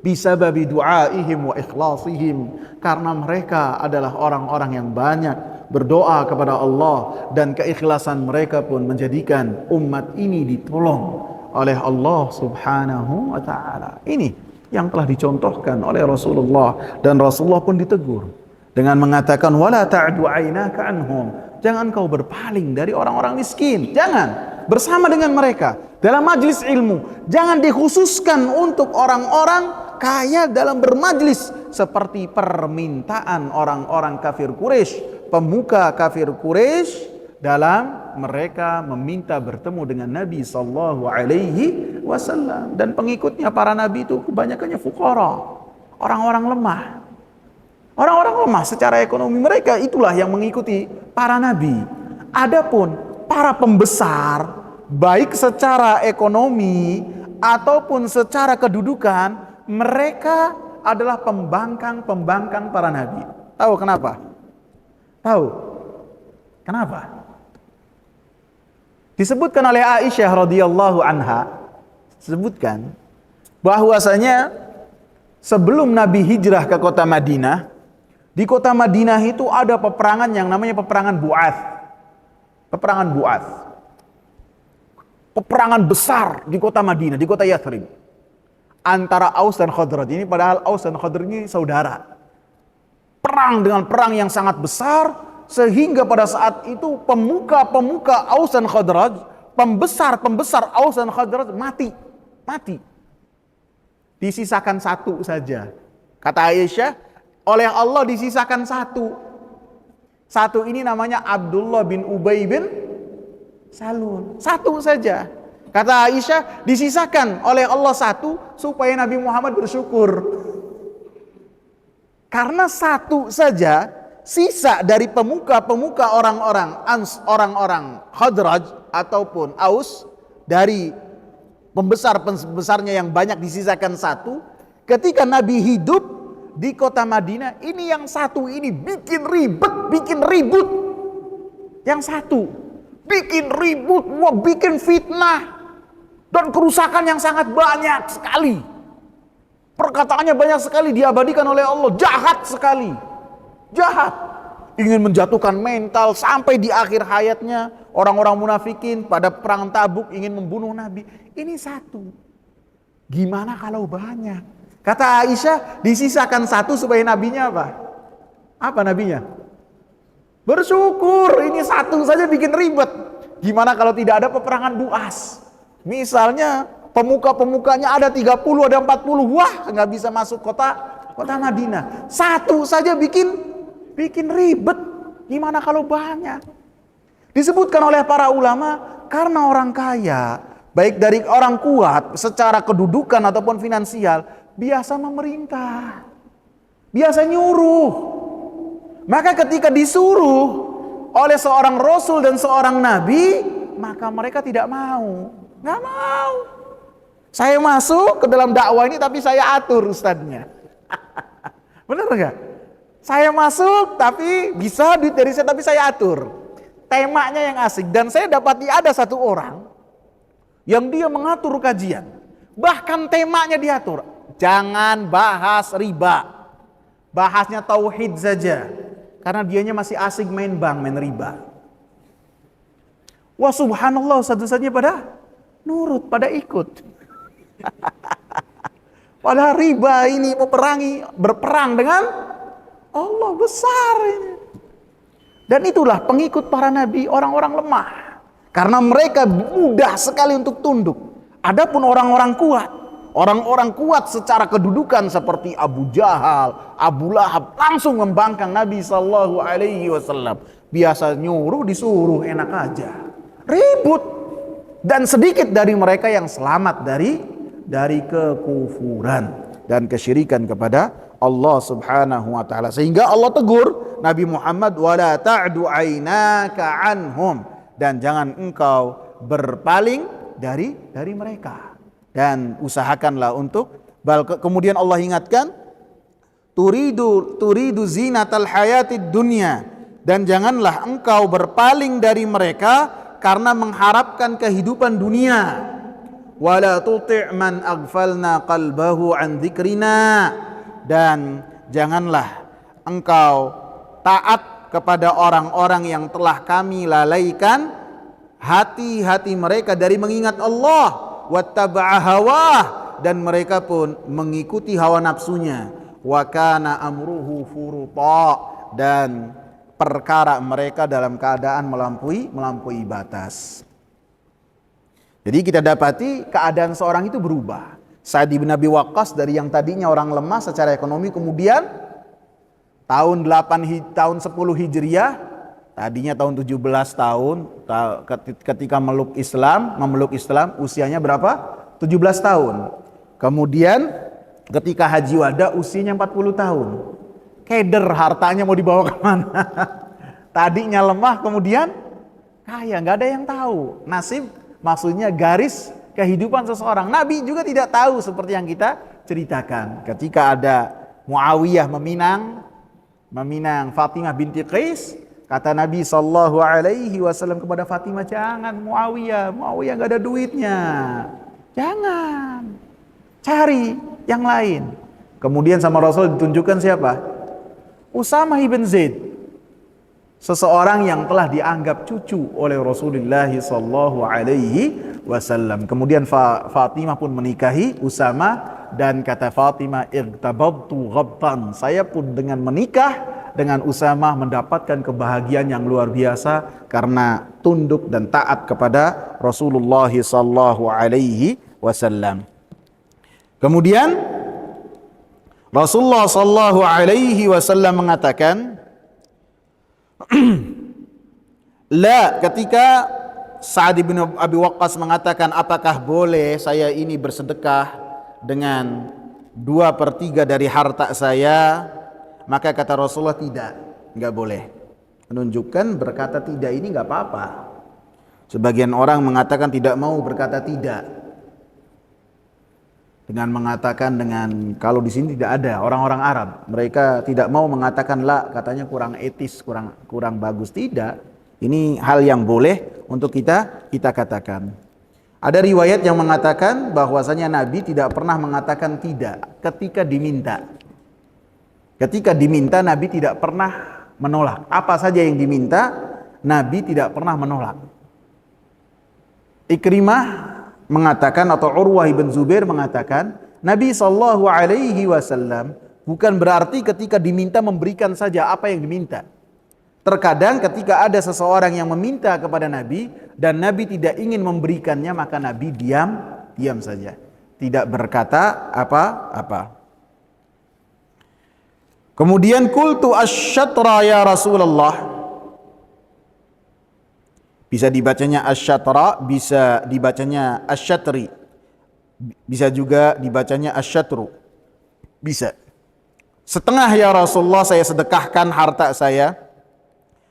Bisababi du'aihim wa ikhlasihim, karena mereka adalah orang-orang yang banyak berdoa kepada Allah, dan keikhlasan mereka pun menjadikan umat ini ditolong oleh Allah Subhanahu wa taala. Ini yang telah dicontohkan oleh Rasulullah, dan Rasulullah pun ditegur dengan mengatakan wala ta'du 'ainaka anhum. Jangan kau berpaling dari orang-orang miskin. Jangan bersama dengan mereka dalam majlis ilmu. Jangan dikhususkan untuk orang-orang kaya dalam bermajlis seperti permintaan orang-orang kafir Quraisy, pemuka kafir Quraisy, dalam mereka meminta bertemu dengan Nabi sallallahu alaihi wasallam. Dan pengikutnya para nabi itu kebanyakannya fuqara, orang-orang lemah. Orang-orang lemah secara ekonomi, mereka itulah yang mengikuti para nabi. Adapun para pembesar, baik secara ekonomi ataupun secara kedudukan, mereka adalah pembangkang para nabi. Tahu kenapa? Tahu kenapa? Disebutkan oleh Aisyah radhiyallahu anha, sebutkan bahwasanya sebelum Nabi hijrah ke kota Madinah, di kota Madinah itu ada peperangan yang namanya peperangan Bu'ath. Peperangan Bu'ath. Peperangan besar di kota Madinah, di kota Yathrib. Antara Aus dan Khazraj. Ini padahal Aus dan Khazraj ini saudara. Perang dengan perang yang sangat besar, sehingga pada saat itu pemuka-pemuka Aus dan Khazraj, pembesar Aus dan Khazraj mati. Disisakan satu saja. Kata Aisyah, oleh Allah disisakan satu. Satu ini namanya Abdullah bin Ubay bin Salul. Satu saja. Kata Aisyah, disisakan oleh Allah satu supaya Nabi Muhammad bersyukur. Karena satu saja, sisa dari pemuka-pemuka orang-orang Khazraj ataupun Aus, dari pembesarnya yang banyak disisakan satu. Ketika Nabi hidup di kota Madinah, ini yang satu ini bikin ribut. Yang satu bikin ribut, bikin fitnah dan kerusakan yang sangat banyak sekali. Perkataannya banyak sekali diabadikan oleh Allah, jahat sekali. Jahat. Ingin menjatuhkan mental sampai di akhir hayatnya orang-orang munafikin pada perang Tabuk ingin membunuh Nabi. Ini satu. Gimana kalau banyak? Kata Aisyah, disisakan satu supaya nabinya apa? Apa nabinya? Bersyukur. Ini satu saja bikin ribet. Gimana kalau tidak ada peperangan Bu'as? Misalnya pemuka-pemukanya ada 30, ada 40. Wah, nggak bisa masuk kota Madinah. Satu saja bikin ribet. Gimana kalau banyak? Disebutkan oleh para ulama, karena orang kaya, baik dari orang kuat secara kedudukan ataupun finansial, biasa memerintah, biasa nyuruh. Maka ketika disuruh oleh seorang rasul dan seorang nabi, maka mereka tidak mau. Nggak mau. Saya masuk ke dalam dakwah ini tapi saya atur ustadznya. Benar nggak? Saya masuk tapi bisa duit dari saya tapi saya atur. Temanya yang asik. Dan saya dapati ada satu orang yang dia mengatur kajian. Bahkan temanya diatur. Jangan bahas riba. Bahasnya tauhid saja. Karena dianya masih asik main bank, main riba. Wah subhanallah, satu-satunya pada nurut, pada ikut. Padahal riba ini berperang dengan Allah, besar ini. Dan itulah pengikut para nabi, orang-orang lemah. Karena mereka mudah sekali untuk tunduk. Adapun orang-orang kuat secara kedudukan seperti Abu Jahal, Abu Lahab, langsung membangkang Nabi Sallallahu Alaihi Wasallam. Biasa nyuruh disuruh, enak aja. Ribut. Dan sedikit dari mereka yang selamat dari kekufuran dan kesyirikan kepada Allah Subhanahu wa taala. Sehingga Allah tegur Nabi Muhammad, wala ta'du ainaka anhum, dan jangan engkau berpaling dari mereka. Dan usahakanlah untuk kemudian Allah ingatkan, turidu zinatal hayatid dunya, dan janganlah engkau berpaling dari mereka karena mengharapkan kehidupan dunia. Wala tuti' man aghfalna qalbahu an dzikrina, dan janganlah engkau taat kepada orang-orang yang telah kami lalaikan hati-hati mereka dari mengingat Allah. Wattaba'a hawah, dan mereka pun mengikuti hawa nafsunya. Wa kana amruhu furuta, dan perkara mereka dalam keadaan melampaui batas. Jadi kita dapati keadaan seorang itu berubah. Sa'd bin Abi Waqqas dari yang tadinya orang lemah secara ekonomi, kemudian tahun 10 Hijriah, tadinya tahun 17 tahun, ketika memeluk Islam, usianya berapa? 17 tahun. Kemudian ketika haji wada usianya 40 tahun. Keder, hartanya mau dibawa kemana? Tadinya lemah kemudian kaya, nggak ada yang tahu. Nasib maksudnya garis kehidupan seseorang. Nabi juga tidak tahu seperti yang kita ceritakan. Ketika ada Muawiyah meminang Fatimah binti Qais, kata Nabi SAW kepada Fatimah, jangan Muawiyah nggak ada duitnya, jangan, cari yang lain. Kemudian sama Rasul ditunjukkan siapa? Usamah ibn Zaid, seseorang yang telah dianggap cucu oleh Rasulullah SAW. Kemudian Fatimah pun menikahi Usamah, dan kata Fatimah, irtabadtu ghabtan, saya pun dengan menikah dengan Usamah mendapatkan kebahagiaan yang luar biasa karena tunduk dan taat kepada Rasulullah SAW. Kemudian Rasulullah SAW mengatakan, la, ketika Sa'ad bin Abi Waqqas mengatakan, apakah boleh saya ini bersedekah dengan 2/3 dari harta saya? Maka kata Rasulullah, tidak, nggak boleh. Menunjukkan berkata tidak ini nggak apa-apa. Sebagian orang mengatakan tidak mau berkata tidak, dengan mengatakan kalau di sini tidak ada orang-orang Arab, mereka tidak mau mengatakan la, katanya kurang etis, kurang bagus. Tidak, ini hal yang boleh untuk kita katakan. Ada riwayat yang mengatakan bahwasanya Nabi tidak pernah mengatakan tidak ketika diminta. Ketika diminta Nabi tidak pernah menolak. Apa saja yang diminta Nabi tidak pernah menolak. Ikrimah mengatakan, atau Urwah ibn Zubair mengatakan, Nabi SAW bukan berarti ketika diminta memberikan saja apa yang diminta. Terkadang ketika ada seseorang yang meminta kepada Nabi dan Nabi tidak ingin memberikannya, maka Nabi diam saja, tidak berkata apa-apa. Kemudian qultu asyatra ya Rasulullah. Bisa dibacanya asyatra, bisa dibacanya asyatri, bisa juga dibacanya asyatru, bisa. Setengah ya Rasulullah, saya sedekahkan harta saya.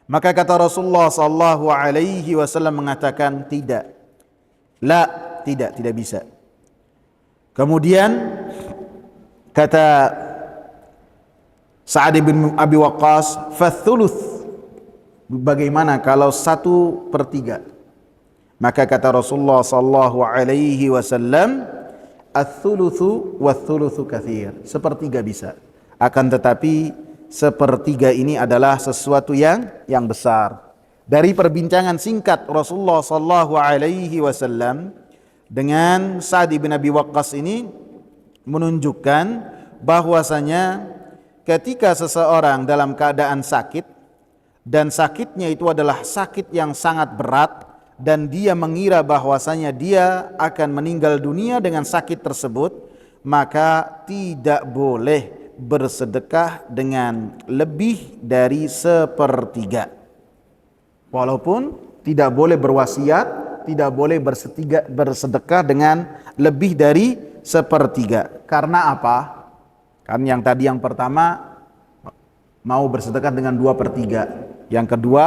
Maka kata Rasulullah SAW mengatakan tidak, la, tidak bisa. Kemudian kata Sa'ad bin Abi Waqqas, fathuluth, bagaimana kalau 1/3? Maka kata Rasulullah SAW, ats-tsulutsu waats-tsulutsu katsir, 1/3 bisa. Akan tetapi 1/3 ini adalah sesuatu yang besar. Dari perbincangan singkat Rasulullah SAW dengan Sa'ad bin Abi Waqqas ini menunjukkan bahwasanya ketika seseorang dalam keadaan sakit, dan sakitnya itu adalah sakit yang sangat berat, dan dia mengira bahwasanya dia akan meninggal dunia dengan sakit tersebut, maka tidak boleh bersedekah dengan lebih dari 1/3. Walaupun tidak boleh berwasiat, tidak boleh bersedekah dengan lebih dari 1/3. Karena apa? Kan yang tadi yang pertama mau bersedekah dengan 2/3. Yang kedua,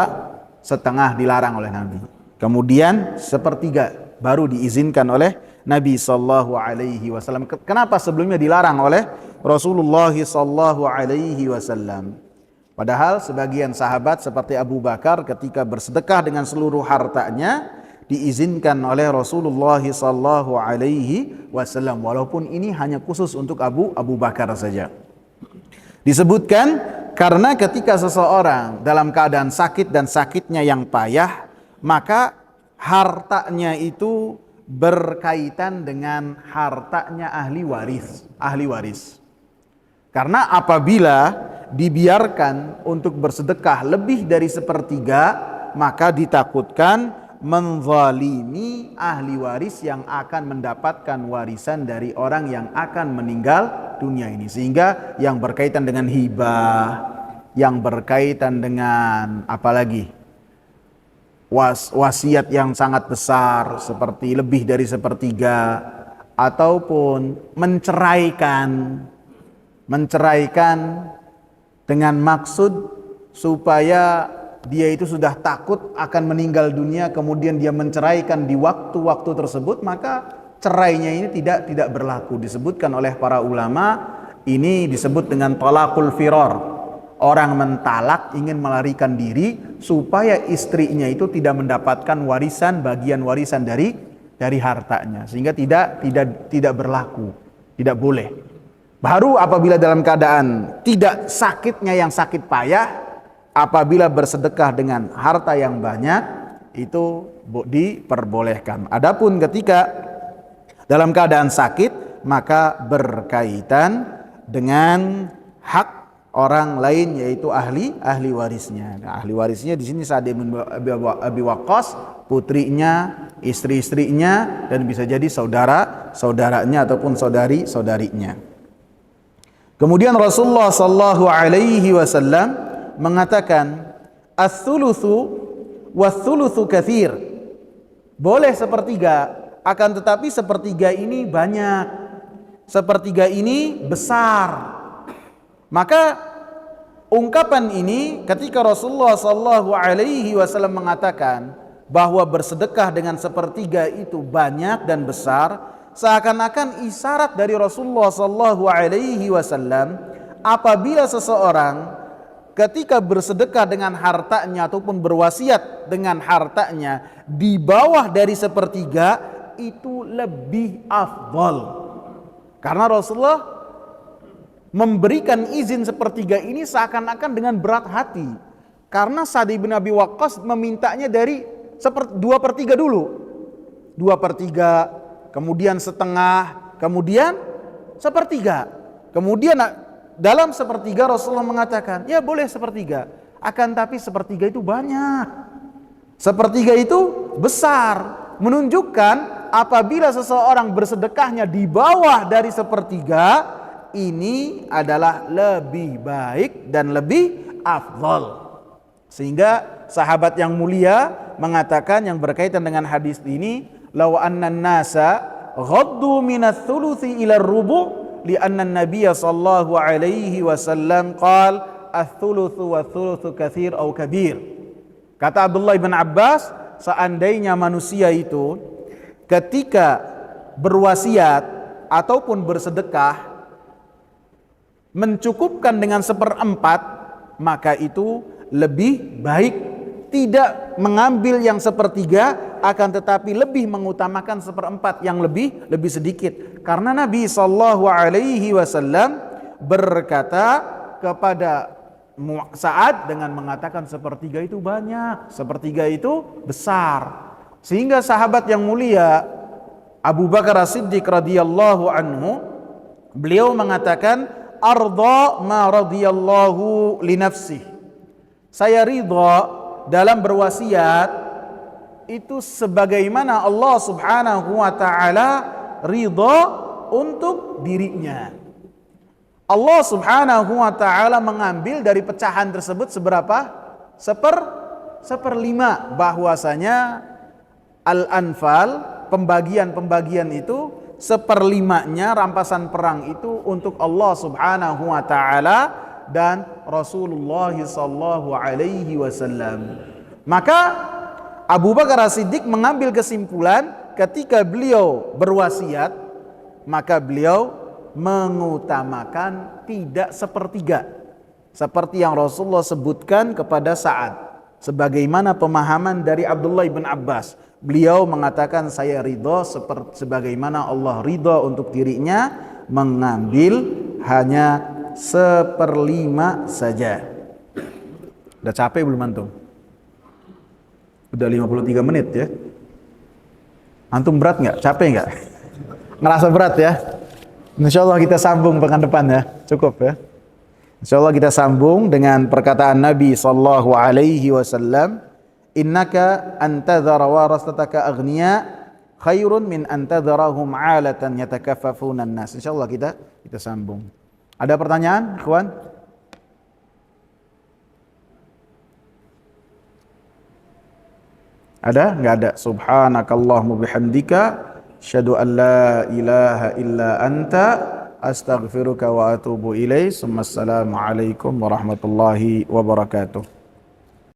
setengah dilarang oleh Nabi. Kemudian 1/3 baru diizinkan oleh Nabi SAW. Kenapa sebelumnya dilarang oleh Rasulullah SAW? Padahal sebagian sahabat seperti Abu Bakar ketika bersedekah dengan seluruh hartanya diizinkan oleh Rasulullah SAW. Walaupun ini hanya khusus untuk Abu Bakar saja. Disebutkan karena ketika seseorang dalam keadaan sakit dan sakitnya yang payah, maka hartanya itu berkaitan dengan hartanya ahli waris. Karena apabila dibiarkan untuk bersedekah lebih dari 1/3, maka ditakutkan menzalimi ahli waris yang akan mendapatkan warisan dari orang yang akan meninggal dunia ini. Sehingga yang berkaitan dengan hibah, yang berkaitan dengan apalagi wasiat yang sangat besar seperti lebih dari 1/3, ataupun menceraikan dengan maksud supaya dia itu sudah takut akan meninggal dunia, kemudian dia menceraikan di waktu-waktu tersebut, maka cerainya ini tidak berlaku. Disebutkan oleh para ulama, ini disebut dengan talaqul firar. Orang mentalak, ingin melarikan diri supaya istrinya itu tidak mendapatkan bagian warisan dari hartanya, sehingga tidak berlaku, tidak boleh. Baru apabila dalam keadaan tidak sakitnya yang sakit payah, apabila bersedekah dengan harta yang banyak, itu diperbolehkan. Adapun ketika dalam keadaan sakit, maka berkaitan dengan hak orang lain, yaitu ahli warisnya. Nah, ahli warisnya di sini Sa'd bin Abi Waqqas, putrinya, istri-istrinya, dan bisa jadi saudaranya ataupun saudari-saudarinya. Kemudian Rasulullah sallallahu alaihi wasallam mengatakan, ats-tsulutsu was-tsulutsu katsir. Boleh sepertiga, akan tetapi sepertiga ini banyak. Sepertiga ini besar. Maka ungkapan ini ketika Rasulullah sallallahu alaihi wasallam mengatakan bahwa bersedekah dengan sepertiga itu banyak dan besar, seakan-akan isyarat dari Rasulullah sallallahu alaihi wasallam apabila seseorang ketika bersedekah dengan hartanya ataupun berwasiat dengan hartanya di bawah dari sepertiga, itu lebih afdal. Karena Rasulullah memberikan izin sepertiga ini seakan-akan dengan berat hati. Karena Sa'd bin Abi Waqqas memintanya dari 2/3 dulu. 2/3, kemudian setengah, kemudian sepertiga. Kemudian dalam sepertiga Rasulullah mengatakan, ya boleh sepertiga, akan tapi sepertiga itu banyak, sepertiga itu besar, menunjukkan apabila seseorang bersedekahnya di bawah dari sepertiga, ini adalah lebih baik dan lebih afdal. Sehingga sahabat yang mulia mengatakan yang berkaitan dengan hadis ini, law annan nasa ghaddu minats tsulusi ila rubu' li'anna an-nabiy sallallahu alaihi wasallam qala ats-tsulutsu wa-tsulutsu katsir au kabir. Kata Abdullah bin Abbas, seandainya manusia itu ketika berwasiat ataupun bersedekah mencukupkan dengan 1/4, maka itu lebih baik tidak mengambil yang sepertiga, akan tetapi lebih mengutamakan 1/4 yang lebih sedikit. Karena Nabi sallallahu alaihi wasallam berkata kepada Sa'ad dengan mengatakan sepertiga itu banyak, sepertiga itu besar. Sehingga sahabat yang mulia Abu Bakar As-Siddiq radhiyallahu anhu, beliau mengatakan, arda ma radhiyallahu li nafsih. Saya ridha dalam berwasiat itu sebagaimana Allah Subhanahu wa taala ridha untuk dirinya. Allah Subhanahu wa taala mengambil dari pecahan tersebut seberapa? 1/5, bahwasanya Al-Anfal, pembagian itu 1/5-nya rampasan perang itu untuk Allah Subhanahu wa taala dan Rasulullah sallallahu alaihi wasallam. Maka Abu Bakar As-Siddiq mengambil kesimpulan ketika beliau berwasiat, maka beliau mengutamakan tidak sepertiga seperti yang Rasulullah sebutkan kepada Sa'ad, sebagaimana pemahaman dari Abdullah bin Abbas. Beliau mengatakan, saya ridha sebagaimana Allah ridha untuk dirinya, mengambil hanya 1/5 saja. Udah capek belum antum? Udah 53 menit ya. Antum berat nggak? Capek nggak? Ngerasa berat ya? Insyaallah kita sambung pekan depan ya. Cukup ya. Insyaallah kita sambung dengan perkataan Nabi sallallahu alaihi wasallam, innaka antadhara warasataka aghniya khairun min antadharahum 'alatan yatakaffafuna an-nas. Insyaallah kita sambung. Ada pertanyaan, ikhwan? Ada? Enggak ada. Subhanakallahumma bihamdika Asyhadu an la ilaha illa anta astaghfiruka wa atubu ilaik. Assalamualaikum warahmatullahi wabarakatuh.